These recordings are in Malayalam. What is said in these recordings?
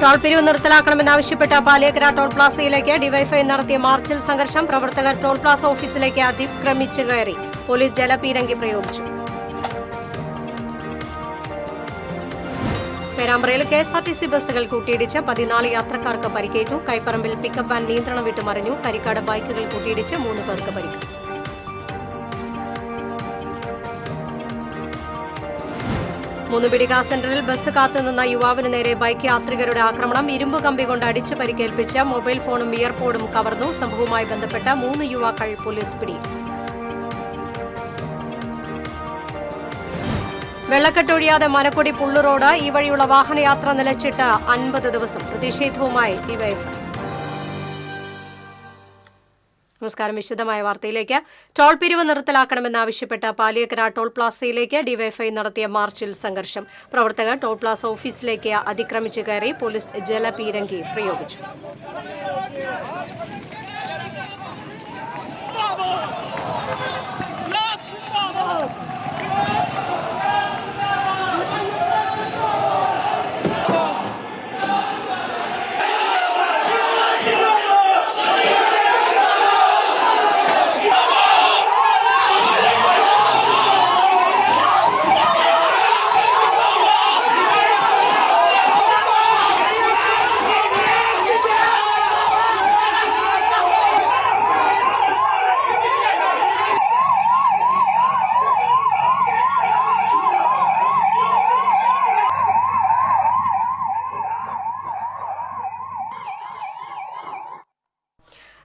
ടോൾ പിരിവ് നിർത്തലാക്കണമെന്നാവശ്യപ്പെട്ട പാലിയക്കര ടോൾ പ്ലാസയിലേക്ക് ഡിവൈഎഫ്ഐ നടത്തിയ മാർച്ചിൽ സംഘർഷം. പ്രവർത്തകർ ടോൾ പ്ലാസ ഓഫീസിലേക്ക് അതിക്രമിച്ചു കയറി. പോലീസ് ജലപീരങ്കി പ്രയോഗിച്ചു. പേരാമ്പ്രയിൽ കെഎസ്ആർടിസി ബസ്സുകൾ കൂട്ടിയിടിച്ച് 14 യാത്രക്കാർക്ക് പരിക്കേറ്റു. കൈപ്പറമ്പിൽ പിക്കപ്പ് വാൻ നിയന്ത്രണം വിട്ടു മറിഞ്ഞു. കരിക്കാട് ബൈക്കുകൾ കൂട്ടിയിടിച്ച് 3 പേർക്ക് പരിക്ക്. മൂന്നുപിടിക സെന്ററിൽ ബസ് കാത്തുനിന്ന യുവാവിന് നേരെ ബൈക്ക് യാത്രികരുടെ ആക്രമണം. ഇരുമ്പ് കമ്പി കൊണ്ട് അടിച്ച് പരിക്കേൽപ്പിച്ച് മൊബൈൽ ഫോണും ഇയർപോഡും കവർന്നു. സംഭവവുമായി ബന്ധപ്പെട്ട 3 യുവാക്കൾ പോലീസ് പിടിയിൽ. വെള്ളക്കെട്ടൊഴിയാതെ മനക്കൊടി പുള്ളു റോഡ്. ഈ വഴിയുള്ള വാഹനയാത്ര നിലച്ചിട്ട് 50 ദിവസം. പ്രതിഷേധവുമായി ഡിവൈഎഫ്ഐ. നമസ്കാരം. വിശദമായ വാർത്തയിലേക്ക്. ടോൾ പിരിവ് നിർത്തലാക്കണമെന്നാവശ്യപ്പെട്ട പാലിയക്കര ടോൾ പ്ലാസയിലേക്ക് ഡിവൈഎഫ്ഐ നടത്തിയ മാർച്ചിൽ സംഘർഷം. പ്രവർത്തകർ ടോൾ പ്ലാസ ഓഫീസിലേക്ക് അതിക്രമിച്ചു കയറി. പോലീസ് ജലപീരങ്കി പ്രയോഗിച്ചു.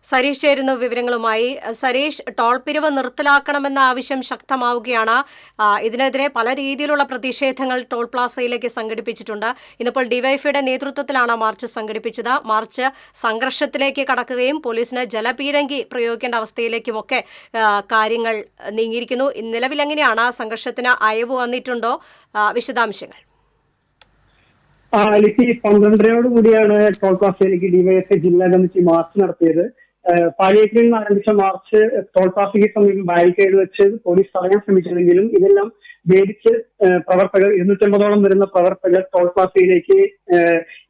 സരീഷ് ചേരുന്ന വിവരങ്ങളുമായി. സരീഷ്, ടോൾ പിരിവ് നിർത്തലാക്കണമെന്ന ആവശ്യം ശക്തമാവുകയാണ്. ഇതിനെതിരെ പല രീതിയിലുള്ള പ്രതിഷേധങ്ങൾ ടോൾ പ്ലാസയിലേക്ക് സംഘടിപ്പിച്ചിട്ടുണ്ട്. ഇന്നിപ്പോൾ ഡിവൈഎഫ്ഐയുടെ നേതൃത്വത്തിലാണ് മാർച്ച് സംഘടിപ്പിച്ചത്. മാർച്ച് സംഘർഷത്തിലേക്ക് കടക്കുകയും പോലീസിന് ജലപീരങ്കി പ്രയോഗിക്കേണ്ട അവസ്ഥയിലേക്കുമൊക്കെ കാര്യങ്ങൾ നീങ്ങിയിരിക്കുന്നു. നിലവിൽ എങ്ങനെയാണ്? സംഘർഷത്തിന് അയവ് വന്നിട്ടുണ്ടോ? വിശദാംശങ്ങൾ. 12:30 കൂടിയാണ് ടോൾ പ്ലാസയിലേക്ക് ഡിവൈഎഫ്ഐ ജില്ലാ കമ്മിറ്റി മാർച്ച് നടത്തിയത്. പാലിയേക്കരയിൽ നിന്ന് ആരംഭിച്ച മാർച്ച് ടോൾ പ്ലാസയ്ക്ക് സമീപം ബാരിക്കേഡ് വെച്ച് പോലീസ് തടയാൻ ശ്രമിച്ചതെങ്കിലും ഇതെല്ലാം ഭേദിച്ച് പ്രവർത്തകർ 250ഓളം വരുന്ന പ്രവർത്തകർ ടോൾ പ്ലാസയിലേക്ക്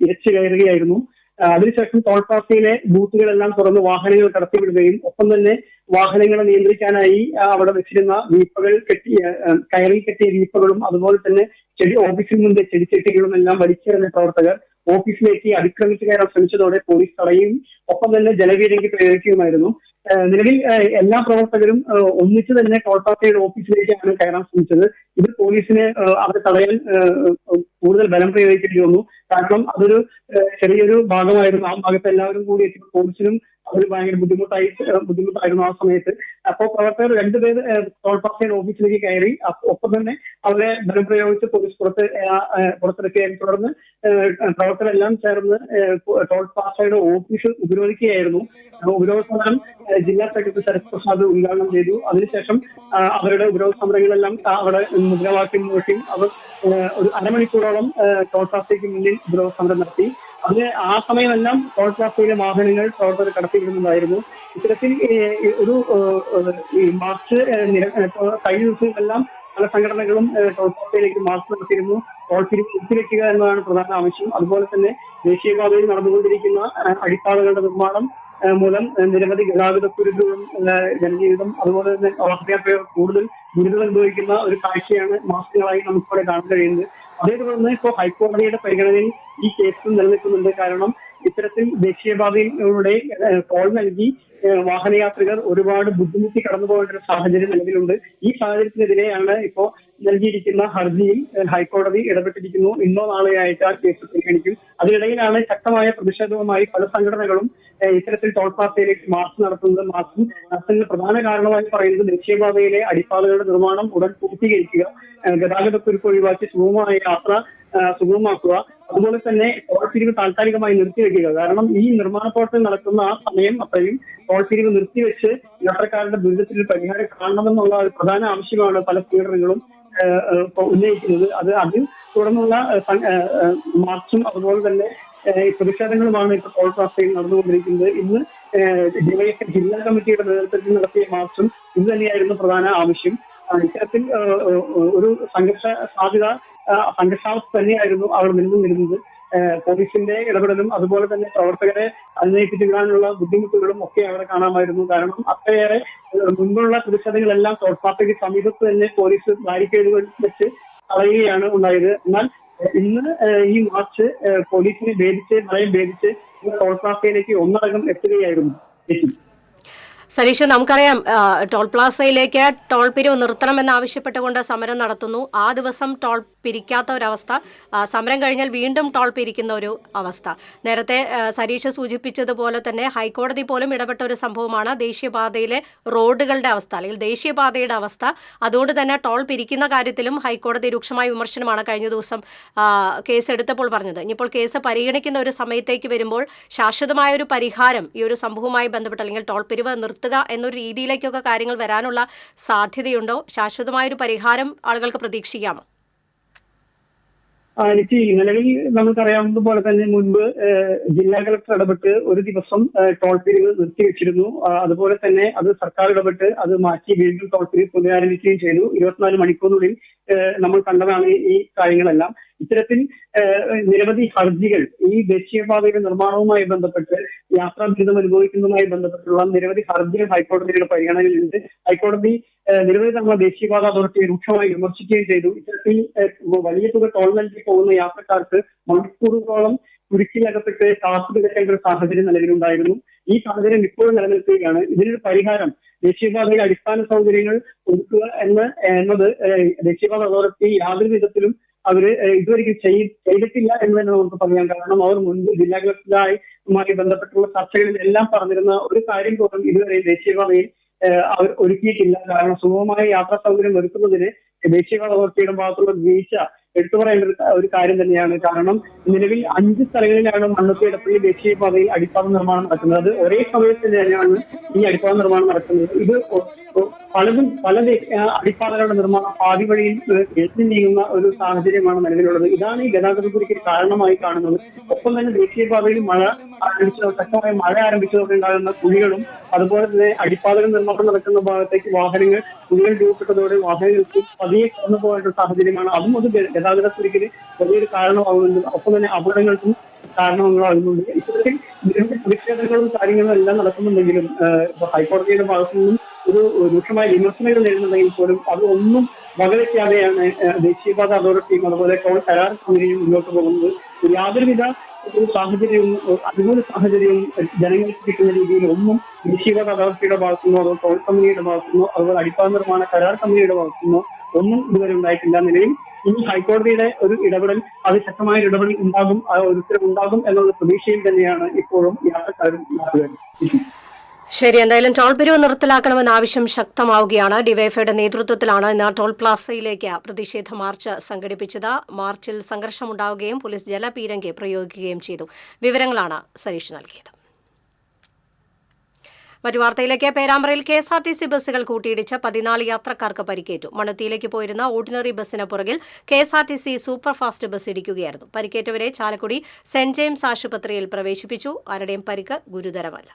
ഇരച്ചു കയറുകയായിരുന്നു. അതിനുശേഷം ടോൾ പ്ലാസയിലെ ബൂത്തുകളെല്ലാം തുറന്ന് വാഹനങ്ങൾ കടത്തിവിടുകയും ഒപ്പം തന്നെ വാഹനങ്ങളെ നിയന്ത്രിക്കാനായി അവിടെ വെച്ചിരുന്ന വീപ്പകൾ കയറിൽ കെട്ടിയ വീപ്പകളും അതുപോലെ തന്നെ ഓഫീസിൽ നിന്ന് ചെടിച്ചട്ടികളും എല്ലാം വലിച്ചെറിഞ്ഞ പ്രവർത്തകർ ഓഫീസിലേക്ക് അതിക്രമിച്ചു കയറാൻ ശ്രമിച്ചതോടെ പോലീസ് തടയുകയും ഒപ്പം തന്നെ ജലപീരങ്കി പ്രയോഗിക്കുകയുമായിരുന്നു. നിലവിൽ എല്ലാ പ്രവർത്തകരും ഒന്നിച്ചു തന്നെ ടോൾ പ്ലാസയുടെ ഓഫീസിലേക്കാണ് കയറാൻ ശ്രമിച്ചത്. ഇത് പോലീസിന് അവരെ തടയാൻ കൂടുതൽ ബലം പ്രയോഗിക്കേണ്ടി വന്നു. കാരണം അതൊരു ചെറിയൊരു ഭാഗമായിരുന്നു. ആ ഭാഗത്ത് എല്ലാവരും കൂടി എത്തിയപ്പോൾ പോലീസിനും അവർ ഭയങ്കര ബുദ്ധിമുട്ടായിരുന്നു ആ സമയത്ത്. അപ്പോൾ പ്രവർത്തകർ 2 പേര് ടോൾ പ്ലാസയുടെ ഓഫീസിലേക്ക് കയറി. ഒപ്പം തന്നെ അവരെ ബലം പ്രയോഗിച്ച് പോലീസ് പുറത്തിറക്കുകയായിരുന്നു. തുടർന്ന് പ്രവർത്തകരെല്ലാം ചേർന്ന് ടോൾ പ്ലാസയുടെ ഓഫീസ് ഉപരോധിക്കുകയായിരുന്നു. ഉപരോധ സമരം ജില്ലാ സെക്രട്ടറി ശരത് പ്രസാദ് ഉദ്ഘാടനം ചെയ്തു. അതിനുശേഷം അവരുടെ ഉപരോധ സമരങ്ങളെല്ലാം അവിടെ മുദ്രാവാക്യം മുഴക്കി അവർ ഒരു അരമണിക്കൂറോളം ടോൾ പ്ലാസയ്ക്ക് മുന്നിൽ ഉപരോധ സമരം നടത്തി. ആ സമയമെല്ലാം ടോൾ പ്ലാസയിലെ വാഹനങ്ങൾ പ്രവർത്തകർ കടത്തിവിടുന്നതായിരുന്നു. ഇത്തരത്തിൽ ഒരു മാർച്ച് കഴിഞ്ഞ ദിവസങ്ങളെല്ലാം പല സംഘടനകളും ടോൾ പ്ലാസയിലേക്ക് മാർച്ച് നടത്തിയിരുന്നു. ടോൾ പിരിവ് നിർത്തിവെക്കുക എന്നതാണ് പ്രധാന ആവശ്യം. അതുപോലെ തന്നെ ദേശീയപാതയിൽ നടന്നുകൊണ്ടിരിക്കുന്ന അടിപ്പാതകളുടെ നിർമ്മാണം മൂലം നിരവധി ഗതാഗതക്കുരുക്കുകളും ജനജീവിതം അതുപോലെ തന്നെ വാഹനയാത്രകൾ കൂടുതൽ ദുരിതം അനുഭവിക്കുന്ന ഒരു കാഴ്ചയാണ് മാസങ്ങളായി നമുക്കിവിടെ കാണാൻ കഴിയുന്നത്. അതേ തുടർന്ന് ഇപ്പോൾ ഹൈക്കോടതിയുടെ പരിഗണനയിൽ ഈ കേസ് നിലനിൽക്കുന്നുണ്ട്. കാരണം ഇത്തരത്തിൽ ദേശീയപാതയിലൂടെ ടോൾ നൽകി വാഹനയാത്രികർ ഒരുപാട് ബുദ്ധിമുട്ടി കടന്നു പോകേണ്ട ഒരു സാഹചര്യം നിലവിലുണ്ട്. ഈ സാഹചര്യത്തിനെതിരെയാണ് ഇപ്പോൾ നൽകിയിരിക്കുന്ന ഹർജിയിൽ ഹൈക്കോടതി ഇടപെട്ടിരിക്കുന്നു. ഇന്നോ നാളെയായിട്ട് ആ കേസ് പരിഗണിക്കും. അതിനിടയിലാണ് ശക്തമായ പ്രതിഷേധവുമായി പല സംഘടനകളും ഇത്തരത്തിൽ ടോൾ പ്ലാസയിലേക്ക് മാർച്ച് നടത്തുന്നത്. മാർച്ച് നടത്തുന്നതിന് പ്രധാന കാരണമായി പറയുന്നത് ദേശീയപാതയിലെ അടിപ്പാതകളുടെ നിർമ്മാണം ഉടൻ പൂർത്തീകരിക്കുക, ഗതാഗതക്കുരുക്ക് ഒഴിവാക്കി സുഗമമായ യാത്ര സുഗമമാക്കുക, അതുപോലെ തന്നെ ടോൾ പിരിവ് താൽക്കാലികമായി നിർത്തിവെക്കുക. കാരണം ഈ നിർമ്മാണ പ്രവർത്തനം നടക്കുന്ന ആ സമയം അത്രയും ടോൾ പിരിവ് നിർത്തിവെച്ച് യാത്രക്കാരുടെ ദുരിതത്തിൽ പരിഹാരം കാണണമെന്നുള്ള ഒരു പ്രധാന ആവശ്യമാണ് പല സംഘടനകളും ഉന്നയിക്കുന്നത്. അതിൽ തുടർന്നുള്ള മാർച്ചും അതുപോലെ തന്നെ പ്രതിഷേധങ്ങളുമാണ് ഇപ്പോൾ ടോൾ പ്ലാസയിൽ നടന്നുകൊണ്ടിരിക്കുന്നത്. ഇന്ന് ഡിവൈഎഫ്ഐ ജില്ലാ കമ്മിറ്റിയുടെ നേതൃത്വത്തിൽ നടത്തിയ മാർച്ചും ഇത് തന്നെയായിരുന്നു പ്രധാന ആവശ്യം. ഇത്തരത്തിൽ ഒരു സംഘർഷാവസ്ഥ തന്നെയായിരുന്നു അവിടെ നിലനിന്നിരുന്നത്. പോലീസിന്റെ ഇടപെടലും അതുപോലെ തന്നെ പ്രവർത്തകരെ അതിനേപ്പിച്ച് വിടാനുള്ള ബുദ്ധിമുട്ടുകളും ഒക്കെ അവിടെ കാണാമായിരുന്നു. കാരണം അത്രയേറെ മുൻപുള്ള പ്രതിഷേധങ്ങളെല്ലാം ടോൾ പ്ലാസയ്ക്ക് സമീപത്ത് തന്നെ പോലീസ് ബാരിക്കേഡുകൾ വെച്ച് തടയുകയാണ് ഉണ്ടായത്. എന്നാൽ ഇന്ന് ഈ മാർച്ച് പോലീസിനെ ഭേദിച്ച് മഴയെ ഭേദിച്ച് ടോൾ പ്ലാസയിലേക്ക് ഒന്നടങ്കം എത്തുകയായിരുന്നു. സരീഷ്, നമുക്കറിയാം ടോൾ പ്ലാസയിലേക്ക് ടോൾ പിരിവ് നിർത്തണമെന്നാവശ്യപ്പെട്ടുകൊണ്ട് സമരം നടത്തുന്നു. ആ ദിവസം ടോൾ പിരിക്കാത്ത ഒരവസ്ഥ, സമരം കഴിഞ്ഞാൽ വീണ്ടും ടോൾ പിരിക്കുന്ന ഒരു അവസ്ഥ. നേരത്തെ സരീഷ് സൂചിപ്പിച്ചതുപോലെ തന്നെ ഹൈക്കോടതി പോലും ഇടപെട്ട ഒരു സംഭവമാണ് ദേശീയപാതയിലെ റോഡുകളുടെ അവസ്ഥ, അല്ലെങ്കിൽ ദേശീയപാതയുടെ അവസ്ഥ. അതുകൊണ്ട് തന്നെ ടോൾ പിരിക്കുന്ന കാര്യത്തിലും ഹൈക്കോടതി രൂക്ഷമായ വിമർശനമാണ് കഴിഞ്ഞ ദിവസം കേസ് എടുത്തപ്പോൾ പറഞ്ഞത്. ഇനിയിപ്പോൾ കേസ് പരിഗണിക്കുന്ന ഒരു സമയത്തേക്ക് വരുമ്പോൾ ശാശ്വതമായ ഒരു പരിഹാരം ഈ ഒരു സംഭവവുമായി ബന്ധപ്പെട്ട്, അല്ലെങ്കിൽ ടോൾ പിരിവ് നിർത്തുക എന്നൊരു രീതിയിലേക്കൊക്കെ കാര്യങ്ങൾ വരാനുള്ള സാധ്യതയുണ്ടോ? ശാശ്വതമായൊരു പരിഹാരം ആളുകൾക്ക് പ്രതീക്ഷിക്കാമോ? എനിക്ക് നിലവിൽ നമുക്കറിയാവുന്നതുപോലെ തന്നെ മുൻപ് ജില്ലാ കളക്ടർ ഇടപെട്ട് ഒരു ദിവസം ടോൾ പിരിവ് നിർത്തിവെച്ചിരുന്നു. അതുപോലെ തന്നെ അത് സർക്കാർ ഇടപെട്ട് അത് മാറ്റി വീണ്ടും ടോൾ പിരിവ് പുനരാരംഭിക്കുകയും ചെയ്തു. 24 മണിക്കൂറിനുള്ളിൽ നമ്മൾ കണ്ടതാണ് ഈ കാര്യങ്ങളെല്ലാം. ഇത്തരത്തിൽ നിരവധി ഹർജികൾ ഈ ദേശീയപാതയുടെ നിർമ്മാണവുമായി ബന്ധപ്പെട്ട് യാത്രാ ദുരിതം അനുഭവിക്കുന്നതുമായി ബന്ധപ്പെട്ടുള്ള നിരവധി ഹർജികൾ ഹൈക്കോടതിയുടെ പരിഗണനയിലുണ്ട്. ഹൈക്കോടതി നിരവധി തവണ ദേശീയപാത അതോറിറ്റിയെ രൂക്ഷമായി വിമർശിക്കുകയും ചെയ്തു. ഇത്തരത്തിൽ വലിയ തുക ടോൾ നൽകി പോകുന്ന യാത്രക്കാർക്ക് മണിക്കൂറുകളോളം കുരുക്കിലകപ്പെട്ട് കാത്തുകിടക്കേണ്ട ഒരു സാഹചര്യം നിലവിലുണ്ടായിരുന്നു. ഈ സാഹചര്യം ഇപ്പോഴും നിലനിൽക്കുകയാണ്. ഇതിനൊരു പരിഹാരം ദേശീയപാതയിലെ അടിസ്ഥാന സൗകര്യങ്ങൾ ഒരുക്കുക എന്നത് ദേശീയപാത അതോറിറ്റി യാതൊരു വിധത്തിലും അവര് ഇതുവരെയും ചെയ്തിട്ടില്ല എന്ന് തന്നെ നമുക്ക് പറയാം. കാരണം അവർ മുൻപ് ജില്ലാ കളക്ടറുമായി ബന്ധപ്പെട്ടുള്ള ചർച്ചകളിൽ എല്ലാം പറഞ്ഞിരുന്ന ഒരു കാര്യം പോലും ഇതുവരെ ദേശീയപാതയിൽ അവർ ഒരുക്കിയിട്ടില്ല. കാരണം സുഗമമായ യാത്രാ സൗകര്യം ഒരുക്കുന്നതിന് ദേശീയപാത അതോറിറ്റിയുടെ ഭാഗത്തുള്ള വീഴ്ച എടുത്തു പറയേണ്ട ഒരു കാര്യം തന്നെയാണ്. കാരണം നിലവിൽ 5 സ്ഥലങ്ങളിലാണ് മണ്ണുത്തി ഇടപ്പള്ളി ദേശീയപാതയിൽ അടിപ്പാത നിർമ്മാണം നടക്കുന്നത്. അത് ഒരേ സമയത്ത് തന്നെയാണ് ഈ അടിപ്പാത നിർമ്മാണം നടക്കുന്നത്. ഇത് പല അടിപ്പാതകളുടെ നിർമ്മാണം പാതി വഴിയിൽ എത്തി നീങ്ങുന്ന ഒരു സാഹചര്യമാണ് നിലവിലുള്ളത്. ഇതാണ് ഈ ഗതാഗതക്കുരുക്കിന് കാരണമായി കാണുന്നത്. ഒപ്പം തന്നെ ദേശീയപാതയിൽ ശക്തമായ മഴ ആരംഭിച്ചതോടെ ഉണ്ടാകുന്ന കുഴികളും അതുപോലെ തന്നെ അടിപ്പാതകൾ നിർമ്മാണം നടക്കുന്ന ഭാഗത്തേക്ക് കുഴികൾ രൂപപ്പെട്ടതോടെ വാഹനങ്ങൾക്ക് പതിയെ കടന്നു പോകേണ്ട സാഹചര്യമാണ്. അതും ഒരു ഗതാഗതക്കുരുക്കിന് വലിയൊരു കാരണമാകുന്നുണ്ട്. ഒപ്പം തന്നെ അപകടങ്ങൾക്കും കാരണങ്ങളാകുന്നുണ്ട്. ഇത്തരത്തിൽ നിരവധി പ്രതിഷേധങ്ങളും കാര്യങ്ങളും എല്ലാം നടക്കുന്നുണ്ടെങ്കിലും ഹൈക്കോടതിയുടെ ഭാഗത്തു നിന്നും ഒരു രൂക്ഷമായ വിമർശനങ്ങൾ നേരിടുന്നുണ്ടെങ്കിൽ പോലും അതൊന്നും വകവയ്ക്കാതെയാണ് ദേശീയപാത അതോറിറ്റിയും അതുപോലെ ടോൾ കരാർ കമ്പനിയും മുന്നോട്ട് പോകുന്നത്. യാതൊരുവിധ ഒരു സാഹചര്യവും അതുപോലെ സാഹചര്യവും ജനങ്ങൾക്ക് കിട്ടുന്ന രീതിയിൽ ഒന്നും ദേശീയപാത അതോറിറ്റിയുടെ ഭാഗത്തുനിന്നോ അതോ ടോൾ കമ്പനിയുടെ ഭാഗത്തുനിന്നോ അതുപോലെ അടിപ്പാത നിർമ്മാണ കരാർ കമ്പനിയുടെ ഭാഗത്തുനിന്നോ ഒന്നും ഇതുവരെ ഉണ്ടായിട്ടില്ല. നിലവിൽ ഇനി ഹൈക്കോടതിയുടെ ഒരു ഇടപെടൽ, അതിശക്തമായ ഒരു ഇടപെടൽ ഉണ്ടാകും, ഒരു ഉത്തരവുണ്ടാകും എന്നുള്ള പ്രതീക്ഷയിൽ തന്നെയാണ് ഇപ്പോഴും യാത്രക്കാരും നാട്ടുകാരും. ശരി, എന്തായാലും ടോൾ പിരിവ് നിർത്തലാക്കണമെന്ന ആവശ്യം ശക്തമാവുകയാണ്. ഡിവൈഎഫ്ഐയുടെ നേതൃത്വത്തിലാണ് ഇന്ന് ടോൾ പ്ലാസയിലേക്ക് പ്രതിഷേധ മാർച്ച് സംഘടിപ്പിച്ചത്. മാർച്ചിൽ സംഘർഷമുണ്ടാവുകയും പോലീസ് ജലപീരങ്കി പ്രയോഗിക്കുകയും ചെയ്തു. വിവരങ്ങളാണ് സരീഷ് നൽകിയത്. മറ്റു വാർത്തയിലേക്ക്. പേരാമ്പ്രയിൽ KSRTC ബസ്സുകൾ കൂട്ടിയിടിച്ച് 14 യാത്രക്കാർക്ക് പരിക്കേറ്റു. മണ്ണുത്തിയിലേക്ക് പോയിരുന്ന ഓർഡിനറി ബസ്സിന് പുറകിൽ KSRTC സൂപ്പർഫാസ്റ്റ് ബസ് ഇടിക്കുകയായിരുന്നു. പരിക്കേറ്റവരെ ചാലക്കുടി സെന്റ് ജെയിംസ് ആശുപത്രിയിൽ പ്രവേശിപ്പിച്ചു. ആരുടെയും പരിക്ക് ഗുരുതരമല്ല.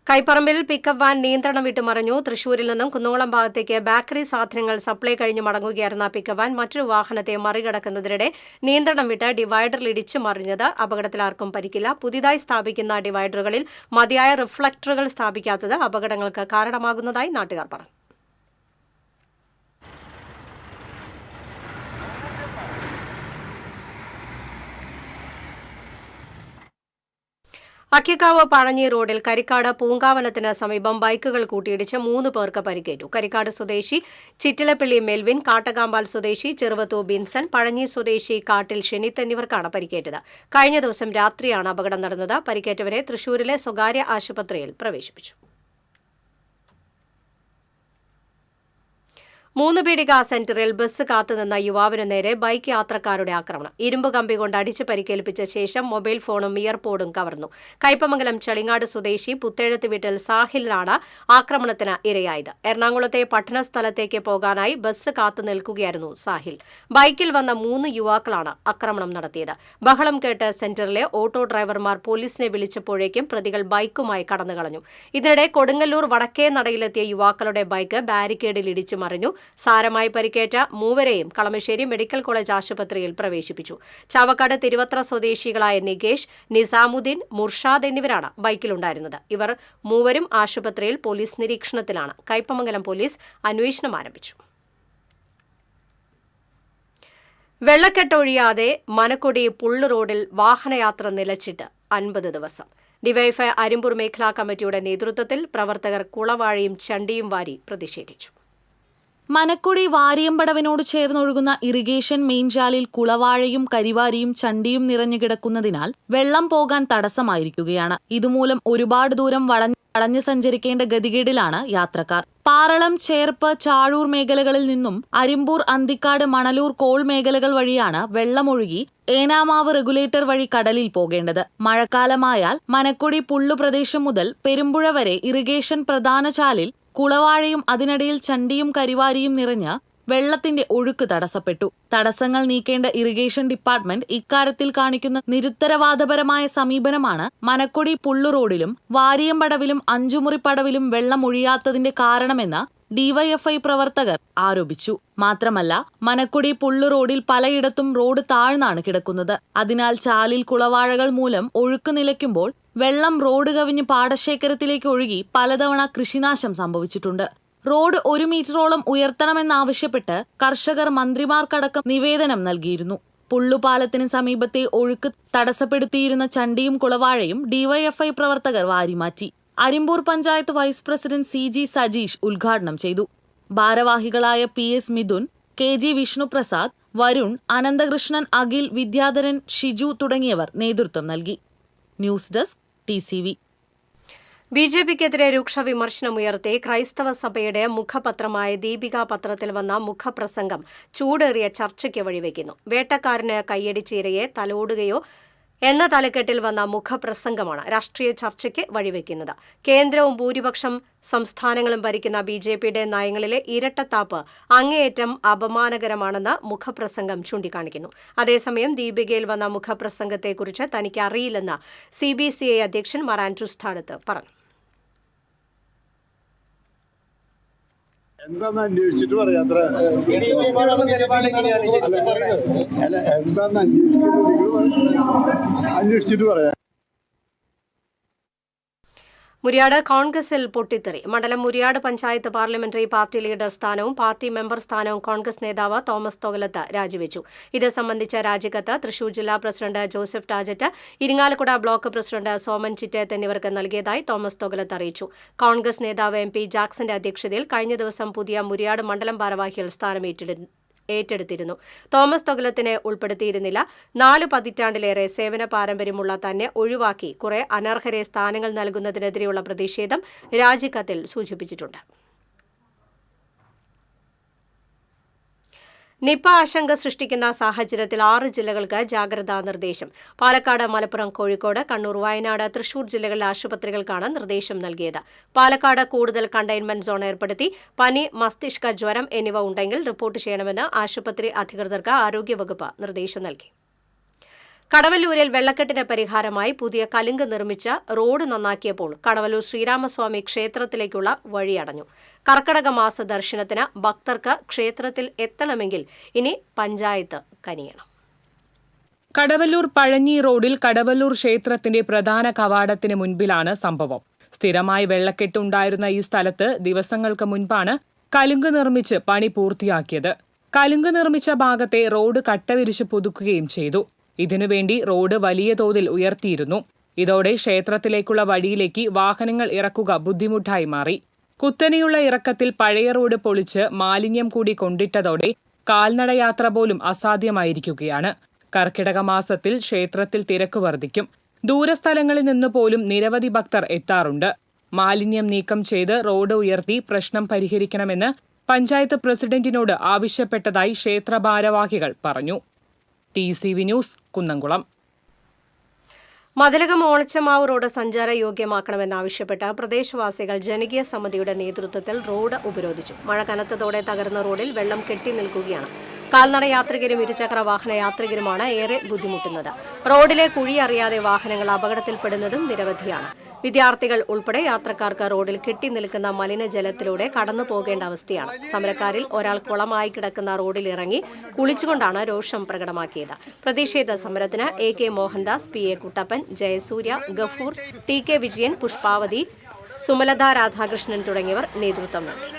കൈപ്പറമ്പിൽ പിക്കപ്പ് വാൻ നിയന്ത്രണം വിട്ട് മറിഞ്ഞു. തൃശൂരിൽ നിന്നും കുന്നംകുളം ഭാഗത്തേക്ക് ബേക്കറി സാധനങ്ങൾ സപ്ലൈ കഴിഞ്ഞ് മടങ്ങുകയായിരുന്ന പിക്കപ്പ് വാൻ മറ്റൊരു വാഹനത്തെ മറികടക്കുന്നതിനിടെ നിയന്ത്രണം വിട്ട് ഡിവൈഡറിൽ ഇടിച്ചു മറിഞ്ഞത്. അപകടത്തിൽ ആർക്കും പരിക്കില്ല. പുതിയതായി സ്ഥാപിക്കുന്ന ഡിവൈഡറുകളിൽ മതിയായ റിഫ്ലക്ടറുകൾ സ്ഥാപിക്കാത്തത് അപകടങ്ങൾക്ക് കാരണമാകുന്നതായി നാട്ടുകാർ പറഞ്ഞു. അക്കിക്കാവ് പഴഞ്ഞി റോഡിൽ കരിക്കാട് പൂങ്കാവനത്തിന് സമീപം ബൈക്കുകൾ കൂട്ടിയിടിച്ച് 3 പേർക്ക് പരിക്കേറ്റു. കരിക്കാട് സ്വദേശി ചിറ്റിലപ്പള്ളി മെൽവിൻ, കാട്ടകാമ്പാൽ സ്വദേശി ചെറുവത്തൂ ബിൻസൺ, പഴഞ്ഞി സ്വദേശി കാട്ടിൽ ഷെനിത്ത് എന്നിവർക്കാണ് പരിക്കേറ്റത്. കഴിഞ്ഞ ദിവസം രാത്രിയാണ് അപകടം നടന്നത്. പരിക്കേറ്റവരെ തൃശൂരിലെ സ്വകാര്യ ആശുപത്രിയിൽ പ്രവേശിപ്പിച്ചു. 3 പീടിക സെന്ററിൽ ബസ് കാത്തുനിന്ന യുവാവിനു നേരെ ബൈക്ക് യാത്രക്കാരുടെ ആക്രമണം. ഇരുമ്പ് കമ്പി കൊണ്ട് അടിച്ച് പരിക്കേൽപ്പിച്ച ശേഷം മൊബൈൽ ഫോണും ഇയർപോഡും കവർന്നു. കയ്പമംഗലം ചെളിങ്ങാട് സ്വദേശി പുത്തേഴത്ത് വീട്ടിൽ സാഹിലിനാണ് ആക്രമണത്തിന് ഇരയായത്. എറണാകുളത്തെ പഠന സ്ഥലത്തേക്ക് പോകാനായി ബസ് കാത്തു നിൽക്കുകയായിരുന്നു സാഹിൽ. ബൈക്കിൽ വന്ന 3 യുവാക്കളാണ് ആക്രമണം നടത്തിയത്. ബഹളം കേട്ട് സെന്ററിലെ ഓട്ടോ ഡ്രൈവർമാർ പോലീസിനെ വിളിച്ചപ്പോഴേക്കും പ്രതികൾ ബൈക്കുമായി കടന്നുകളഞ്ഞു. ഇതിനിടെ കൊടുങ്ങല്ലൂർ വടക്കേ നടയിലെത്തിയ യുവാക്കളുടെ ബൈക്ക് ബാരിക്കേഡിൽ ഇടിച്ചു മറിഞ്ഞു. സാരമായി പരിക്കേറ്റ 3 കളമശ്ശേരി മെഡിക്കൽ കോളേജ് ആശുപത്രിയിൽ പ്രവേശിപ്പിച്ചു. ചാവക്കാട് തിരുവത്ര സ്വദേശികളായ നികേഷ്, നിസാമുദ്ദീൻ, മുർഷാദ് എന്നിവരാണ് ബൈക്കിലുണ്ടായിരുന്നത്. ഇവർ 3 ആശുപത്രിയിൽ പോലീസ് നിരീക്ഷണത്തിലാണ്. കയ്പമംഗലം പോലീസ് അന്വേഷണം ആരംഭിച്ചു. വെള്ളക്കെട്ടൊഴിയാതെ മനക്കൊടി പുള്ളു റോഡിൽ വാഹനയാത്ര നിലച്ചിട്ട് 50 ദിവസം. ഡിവൈഎഫ്ഐ അരിമ്പൂർ മേഖലാ കമ്മിറ്റിയുടെ നേതൃത്വത്തിൽ പ്രവർത്തകർ കുളവാഴയും ചണ്ടിയും വാരി പ്രതിഷേധിച്ചു. മനക്കൊടി വാരിയമ്പടവിനോട് ചേർന്നൊഴുകുന്ന ഇറിഗേഷൻ മെയിൻചാലിൽ കുളവാഴയും കരിവാരിയും ചണ്ടിയും നിറഞ്ഞു കിടക്കുന്നതിനാൽ വെള്ളം പോകാൻ തടസ്സമായിരിക്കുകയാണ്. ഇതുമൂലം ഒരുപാട് ദൂരം വളഞ്ഞു സഞ്ചരിക്കേണ്ട ഗതികേടിലാണ് യാത്രക്കാർ. പാറളം, ചേർപ്പ്, ചാഴൂർ മേഖലകളിൽ നിന്നും അരിമ്പൂർ, അന്തിക്കാട്, മണലൂർ, കോൾ മേഖലകൾ വഴിയാണ് വെള്ളമൊഴുകി ഏനാമാവ് റെഗുലേറ്റർ വഴി കടലിൽ പോകേണ്ടത്. മഴക്കാലമായാൽ മനക്കൊടി പുള്ളു പ്രദേശം മുതൽ പെരുമ്പുഴ വരെ ഇറിഗേഷൻ പ്രധാന ചാലിൽ കുളവാഴയും അതിനിടയിൽ ചണ്ടിയും കരിവാരിയും നിറഞ്ഞ് വെള്ളത്തിന്റെ ഒഴുക്ക് തടസ്സപ്പെട്ടു. തടസ്സങ്ങൾ നീക്കേണ്ട ഇറിഗേഷൻ ഡിപ്പാർട്ട്മെന്റ് ഇക്കാര്യത്തിൽ കാണിക്കുന്ന നിരുത്തരവാദപരമായ സമീപനമാണ് മനക്കൊടി പുള്ളു റോഡിലും വാരിയമ്പടവിലും അഞ്ചുമുറിപ്പടവിലും വെള്ളം ഒഴിയാത്തതിന്റെ കാരണമെന്ന് ഡിവൈഎഫ്ഐ പ്രവർത്തകർ ആരോപിച്ചു. മാത്രമല്ല, മനക്കൊടി പുള്ളു റോഡിൽ പലയിടത്തും റോഡ് താഴ്ന്നാണ് കിടക്കുന്നത്. അതിനാൽ ചാലിൽ കുളവാഴകൾ മൂലം ഒഴുക്ക് നിലയ്ക്കുമ്പോൾ വെള്ളം റോഡ് കവിഞ്ഞ് പാടശേഖരത്തിലേക്ക് ഒഴുകി പലതവണ കൃഷിനാശം സംഭവിച്ചിട്ടുണ്ട്. റോഡ് 1 മീറ്ററോളം ഉയർത്തണമെന്നാവശ്യപ്പെട്ട് കർഷകർ മന്ത്രിമാർക്കടക്കം നിവേദനം നൽകിയിരുന്നു. പുള്ളുപാലത്തിന് സമീപത്തെ ഒഴുക്ക് തടസ്സപ്പെടുത്തിയിരുന്ന ചണ്ടിയും കുളവാഴയും ഡിവൈഎഫ്ഐ പ്രവർത്തകർ വാരിമാറ്റി. Arimbur panchayat vice president CG Sajeesh ഉദ്ഘാടനം ചെയ്തു. ഭാരവാഹികളായ PS മിഥുൻ, KG വിഷ്ണുപ്രസാദ്, വരുൺ, അനന്തകൃഷ്ണൻ, അഖിൽ, വിദ്യാധരൻ, ഷിജു തുടങ്ങിയവർ നേതൃത്വം നൽകി. News desk TCV. ബിജെപിക്കെതിരെ രൂക്ഷ വിമർശനമുയർത്തി ക്രൈസ്തവ സഭയുടെ മുഖപത്രമായ ദീപിക പത്രത്തിൽ വന്ന മുഖപ്രസംഗം ചൂടേറിയ ചർച്ചയ്ക്ക് വഴിവെക്കുന്നു. വേട്ടക്കാരന് കയ്യടിച്ച് ഇരയെ തലോടുകയോ എന്ന തലക്കെട്ടിൽ വന്ന മുഖപ്രസംഗമാണ് രാഷ്ട്രീയ ചർച്ചയ്ക്ക് വഴിവെക്കുന്നത്. കേന്ദ്രവും ഭൂരിപക്ഷം സംസ്ഥാനങ്ങളും ഭരിക്കുന്ന ബിജെപിയുടെ നയങ്ങളിലെ ഇരട്ടത്താപ്പ് അങ്ങേയറ്റം അപമാനകരമാണെന്ന് മുഖപ്രസംഗം ചൂണ്ടിക്കാണിക്കുന്നു. അതേസമയം ദീപികയിൽ വന്ന മുഖപ്രസംഗത്തെക്കുറിച്ച് തനിക്ക് അറിയില്ലെന്ന് CBCI അധ്യക്ഷൻ ആൻഡ്രൂസ് ഠാണത്ത് പറഞ്ഞു. എന്താന്ന് അന്വേഷിച്ചിട്ട് പറയാം. അത്ര എന്താന്ന് അന്വേഷിച്ചിട്ട് പറയാം. മുരിയാട് കോൺഗ്രസിൽ പൊട്ടിത്തെറി. മണ്ഡലം Muriyad panchayat parliamentary party leader സ്ഥാനവും പാർട്ടി മെമ്പർ സ്ഥാനവും കോൺഗ്രസ് നേതാവ് തോമസ് തൊഗലത്ത് രാജിവെച്ചു. ഇത് സംബന്ധിച്ച രാജിക്കത്ത് തൃശൂർ ജില്ലാ president Joseph ടാജറ്റ്, Irinjalakuda block president Soman Chittethu എന്നിവർക്ക് നൽകിയതായി തോമസ് തൊഗലത്ത് അറിയിച്ചു. കോൺഗ്രസ് നേതാവ് MP ജാക്സന്റെ അധ്യക്ഷതയിൽ കഴിഞ്ഞ ദിവസം പുതിയ മുരിയാട് മണ്ഡലം ഭാരവാഹികൾ സ്ഥാനം ഏറ്റെടുത്തിരുന്നു. തോമസ് തൊഗലത്തിനെ ഉൾപ്പെടുത്തിയിരുന്നില്ല. 4 പതിറ്റാണ്ടിലേറെ സേവന പാരമ്പര്യമുള്ള തന്നെ ഒഴിവാക്കി കുറെ അനർഹരെ സ്ഥാനങ്ങൾ നൽകുന്നതിനെതിരെയുള്ള പ്രതിഷേധം രാജിക്കത്തിൽ സൂചിപ്പിച്ചിട്ടുണ്ട്. നിപ ആശങ്ക സൃഷ്ടിക്കുന്ന സാഹചര്യത്തിൽ 6 ജില്ലകൾക്ക് ജാഗ്രതാ നിർദ്ദേശം. പാലക്കാട്, മലപ്പുറം, കോഴിക്കോട്, കണ്ണൂർ, വയനാട്, തൃശൂർ ജില്ലകളിലെ ആശുപത്രികൾക്കാണ് നിർദ്ദേശം നൽകിയത്. പാലക്കാട് കൂടുതൽ കണ്ടെയ്ൻമെന്റ് സോൺ ഏർപ്പെടുത്തി. പനി, മസ്തിഷ്ക ജ്വരം എന്നിവ ഉണ്ടെങ്കിൽ റിപ്പോർട്ട് ചെയ്യണമെന്ന് ആശുപത്രി അധികൃതർക്ക് ആരോഗ്യവകുപ്പ് നിർദ്ദേശം നൽകി. കടവല്ലൂരിൽ വെള്ളക്കെട്ടിന് പരിഹാരമായി പുതിയ കലുങ്ക് നിർമ്മിച്ച റോഡ് നന്നാക്കിയപ്പോൾ കടവല്ലൂർ ശ്രീരാമസ്വാമി ക്ഷേത്രത്തിലേക്കുള്ള വഴി അടഞ്ഞു. കർക്കടക മാസ ദർശനത്തിന് ഭക്തർക്ക് ക്ഷേത്രത്തിൽ എത്തണമെങ്കിൽ ഇനി പഞ്ചായത്ത് കനിയണം. കടവല്ലൂർ പഴഞ്ഞി റോഡിൽ കടവല്ലൂർ ക്ഷേത്രത്തിന്റെ പ്രധാന കവാടത്തിന് മുൻപിലാണ് സംഭവം. സ്ഥിരമായി വെള്ളക്കെട്ടുണ്ടായിരുന്ന ഈ സ്ഥലത്ത് ദിവസങ്ങൾക്ക് മുൻപാണ് കലുങ്ക് നിർമ്മിച്ച് പണി പൂർത്തിയാക്കിയത്. കലുങ്ക് നിർമ്മിച്ച ഭാഗത്തെ റോഡ് കട്ടവിരിച്ച് പുതുക്കുകയും ചെയ്തു. ഇതിനുവേണ്ടി റോഡ് വലിയ തോതിൽ ഉയർത്തിയിരുന്നു. ഇതോടെ ക്ഷേത്രത്തിലേക്കുള്ള വഴിയിലേക്ക് വാഹനങ്ങൾ ഇറക്കുക ബുദ്ധിമുട്ടായി മാറി. കുത്തനെയുള്ള ഇറക്കത്തിൽ പഴയ റോഡ് പൊളിച്ച് മാലിന്യം കൂടി കൊണ്ടിട്ടതോടെ കാൽനടയാത്ര പോലും അസാധ്യമായിരിക്കുകയാണ്. കർക്കിടക മാസത്തിൽ ക്ഷേത്രത്തിൽ തിരക്ക് വർദ്ധിക്കും. ദൂരസ്ഥലങ്ങളിൽ നിന്ന് പോലും നിരവധി ഭക്തർ എത്താറുണ്ട്. മാലിന്യം നീക്കം ചെയ്ത് റോഡ് ഉയർത്തി പ്രശ്നം പരിഹരിക്കണമെന്ന് പഞ്ചായത്ത് പ്രസിഡന്റിനോട് ആവശ്യപ്പെട്ടതായി ക്ഷേത്ര ഭാരവാഹികൾ പറഞ്ഞു. TCV news, Kunnamkulam. Mathilakam Onachamavu road സഞ്ചാരയോഗ്യമാക്കണമെന്നാവശ്യപ്പെട്ട് പ്രദേശവാസികൾ ജനകീയ സമിതിയുടെ നേതൃത്വത്തിൽ റോഡ് ഉപരോധിച്ചു. മഴ കനത്തതോടെ തകർന്ന റോഡിൽ വെള്ളം കെട്ടി നിൽക്കുകയാണ്. കാൽനട യാത്രികരും ഇരുചക്ര വാഹന യാത്രികരുമാണ് ഏറെ ബുദ്ധിമുട്ടുന്നത്. റോഡിലെ കുഴി അറിയാതെ വാഹനങ്ങൾ അപകടത്തിൽപ്പെടുന്നതും നിരവധിയാണ്. വിദ്യാർത്ഥികൾ ഉൾപ്പെടെ യാത്രക്കാർക്ക് റോഡിൽ കെട്ടി നിൽക്കുന്ന മലിനജലത്തിലൂടെ കടന്നു പോകേണ്ട അവസ്ഥയാണ്. സമരക്കാരിൽ ഒരാൾ കുളമായി കിടക്കുന്ന റോഡിൽ ഇറങ്ങി കുളിച്ചുകൊണ്ടാണ് രോഷം പ്രകടമാക്കിയത്. പ്രതിഷേധ സമരത്തിന് AK Mohandas, PA Kuttappan, Jayasurya, Gafoor, TK Vijayan, Pushpavati, Sumalatha Radhakrishnan തുടങ്ങിയവർ നേതൃത്വം നൽകി.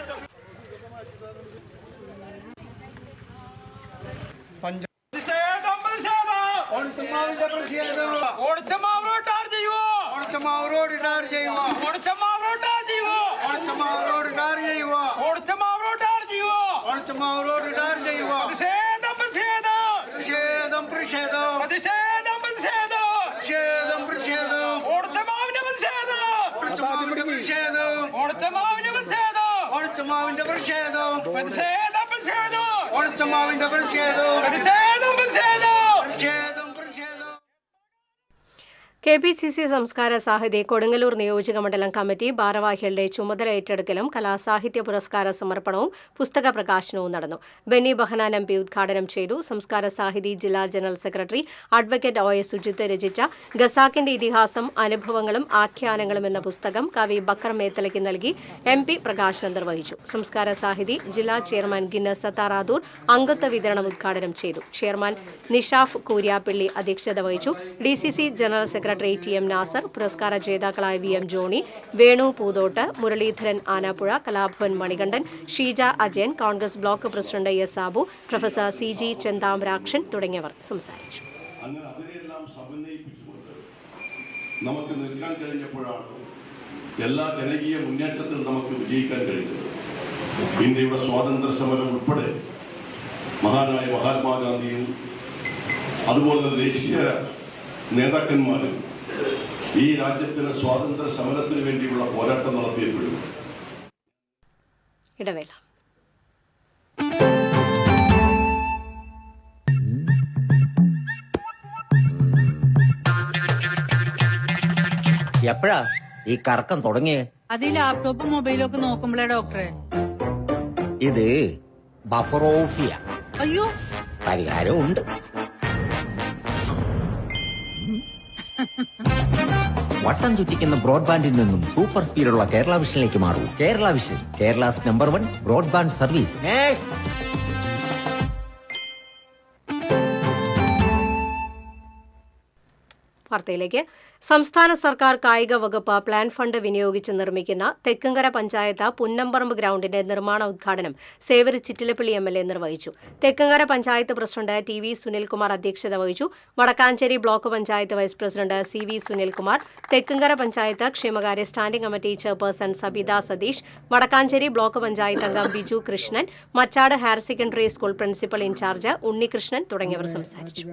KPCC സംസ്കാര സാഹിതി കൊടുങ്ങല്ലൂർ നിയോജക മണ്ഡലം കമ്മിറ്റി ഭാരവാഹികളുടെ ചുമതല ഏറ്റെടുക്കലും കലാസാഹിത്യ പുരസ്കാര സമർപ്പണവും പുസ്തക പ്രകാശനവും നടന്നു. ബെന്നി ബഹനാൻ MP ഉദ്ഘാടനം ചെയ്തു. സംസ്കാര സാഹിതി ജില്ലാ general secretary advocate OS Sujith രചിച്ച ഖസാക്കിന്റെ ഇതിഹാസം, അനുഭവങ്ങളും ആഖ്യാനങ്ങളും എന്ന പുസ്തകം കവി ബക്കർ മേത്തലയ്ക്ക് നൽകി MP പ്രകാശനം നിർവഹിച്ചു. സംസ്കാര സാഹിതി ജില്ലാ ചെയർമാൻ ഗിന്നസ് സത്താറാദൂർ അംഗത്വ വിതരണം ഉദ്ഘാടനം ചെയ്തു. ചെയർമാൻ നിഷാഫ് കൂര്യാപ്പിള്ളി അധ്യക്ഷത വഹിച്ചു. DCC general secretary TM Nasar, പുരസ്കാര ജേതാക്കളായ VM Johny, Venu Poothottu, Muraleedharan Anappuzha, Kalabhavan Manikandan, Sheeja Ajayan, Congress block president S Sabu, professor CG Chenthamarakshan തുടങ്ങിയവർ സംസാരിച്ചു. അങ്ങനെ അതിനെല്ലാം സമന്വയിപ്പിച്ചുകൊണ്ട് നമുക്ക് നിൽക്കാൻ കഴിഞ്ഞപ്പോഴാണ് എല്ലാ ജനകീയ മുന്നേറ്റത്തിൽ നമുക്ക് വിജയിക്കാൻ കഴിഞ്ഞത്. ഇന്ത്യയുടെ സ്വാതന്ത്ര്യ സമരം ഉൾപ്പെടെ മഹാനായ മഹാത്മാഗാന്ധിയും അതുപോലെ തന്നെ ദേശീയ നേതാക്കന്മാരും ഈ രാജ്യത്തിന് സ്വാതന്ത്ര്യ സമരത്തിന് വേണ്ടിയുള്ള പോരാട്ടം നടത്തിയപ്പോഴും ഇടവേള. എപ്പോഴാ ഈ കറക്കം തുടങ്ങിയേ? അത് ഈ ലാപ്ടോപ്പും മൊബൈലും ഒക്കെ നോക്കുമ്പോഴേ ഡോക്ടറെ. ഇത് ബഫറോഫിയ. അയ്യോ, പരിഹാരം ഉണ്ട്. വട്ടം ചുറ്റിക്കുന്ന ബ്രോഡ്ബാൻഡിൽ നിന്നും സൂപ്പർ സ്പീഡുള്ള കേരള വിഷനിലേക്ക് മാറൂ. Kerala Vision, Kerala's #1 broadband service. വാർത്തയിലേക്ക്. സംസ്ഥാന സർക്കാർ കായിക വകുപ്പ് പ്ലാൻ ഫണ്ട് വിനിയോഗിച്ച് നിർമ്മിക്കുന്ന തെക്കുംകര പഞ്ചായത്ത് പുന്നമ്പറമ്പ് ഗ്രൗണ്ടിന്റെ നിർമ്മാണ ഉദ്ഘാടനം സേവരി ചിറ്റിലപ്പള്ളി MLA നിർവഹിച്ചു. തെക്കുംകര പഞ്ചായത്ത് പ്രസിഡന്റ് TV സുനിൽകുമാർ അധ്യക്ഷത വഹിച്ചു. Wadakkanchery block panchayat vice president CV Sunilkumar, Thekkumkara panchayat ക്ഷേമകാര്യ standing committee chairperson Sabitha Satheesh, Wadakkanchery block panchayat അംഗം Biju Krishnan, Machad higher secondary school principal in charge Unnikrishnan തുടങ്ങിയവർ സംസാരിച്ചു.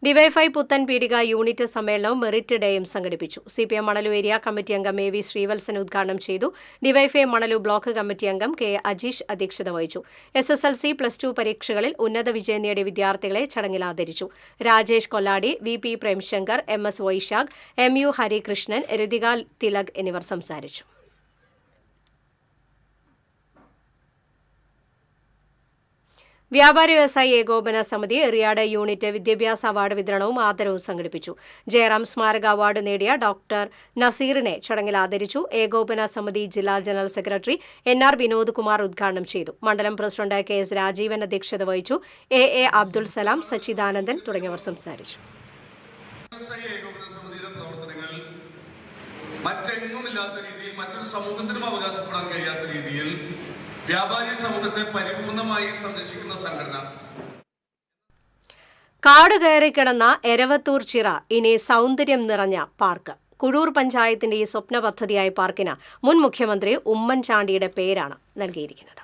ഡിവൈഎഫ്ഐ പുത്തൻ പീടിക യൂണിറ്റ് സമ്മേളനവും മെറിറ്റ് ഡേയും സംഘടിപ്പിച്ചു. CPM മണലു ഏരിയ കമ്മിറ്റി അംഗം AV ശ്രീവത്സൻ ഉദ്ഘാടനം ചെയ്തു. ഡിവൈഎഫ്ഐ മണലു ബ്ലോക്ക് കമ്മിറ്റി അംഗം K അജീഷ് അധ്യക്ഷത വഹിച്ചു. SSLC +2 പരീക്ഷകളിൽ ഉന്നത വിജയം നേടിയ വിദ്യാർത്ഥികളെ ചടങ്ങിൽ ആദരിച്ചു. Rajesh കൊല്ലാടി, VP Premshankar, MS Vaishakh, MU Harikrishnan, Rathika Tilak എന്നിവർ സംസാരിച്ചു. വ്യാപാരി വ്യവസായി ഏകോപന സമിതി എറിയാട് യൂണിറ്റ് വിദ്യാഭ്യാസ അവാർഡ് വിതരണവും ആദരവും സംഘടിപ്പിച്ചു. ജയറാം സ്മാരക അവാർഡ് നേടിയ ഡോക്ടർ നസീറിനെ ചടങ്ങിൽ ആദരിച്ചു. ഏകോപന സമിതി ജില്ലാ general secretary NR Vinod Kumar ഉദ്ഘാടനം ചെയ്തു. മണ്ഡലം പ്രസിഡന്റ് KS രാജീവൻ അധ്യക്ഷത വഹിച്ചു. AA അബ്ദുൽ സലാം, സച്ചിദാനന്ദൻ തുടങ്ങിയവർ സംസാരിച്ചു. മറ്റെങ്ങുമില്ലാത്ത രീതിയിൽ, മറ്റൊരു സമൂഹത്തിനും അവകാശപ്പെടാൻ കഴിയാത്ത രീതിയിൽ വ്യാപാരി സമൂഹത്തെ പരിപൂർണമായി സംരക്ഷിക്കുന്ന സംഘടന. കാട് കയറിക്കിടന്ന എരവത്തൂർ ചിറ ഇനി സൗന്ദര്യം നിറഞ്ഞ പാർക്ക്. കുഴൂർ പഞ്ചായത്തിന്റെ ഈ സ്വപ്ന പദ്ധതിയായ പാർക്കിന് മുൻ മുഖ്യമന്ത്രി ഉമ്മൻചാണ്ടിയുടെ പേരാണ് നൽകിയിരിക്കുന്നത്.